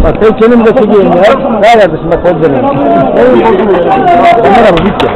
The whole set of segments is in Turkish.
Bak sen kendini de çekiyorsun ya. Ne kardeşim bak poz veriyorum. Onlar ama bitti.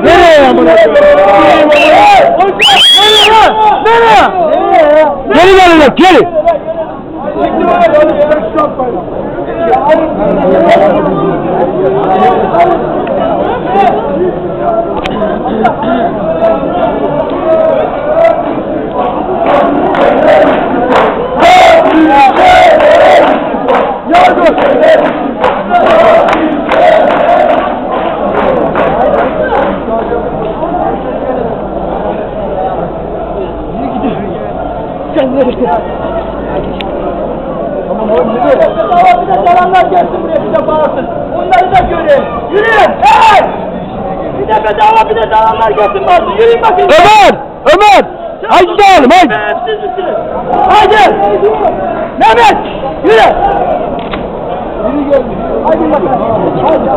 Nereye amına? Nereye? Geri gelin, geri. Tamam oğlum ne diyor? Bir de selamlar gelsin buraya bir de bağırsın. Onları da göreyim. Yürüyün! Hey! Bir de bedava bir de selamlar gelsin bağırsın. Yürüyün bakayım. Ömer! Ömer! Haydi oğlum haydi! Siz misiniz? Haydi! Mehmet! Yürü! Yürü gel. Haydi bakalım. Haydi.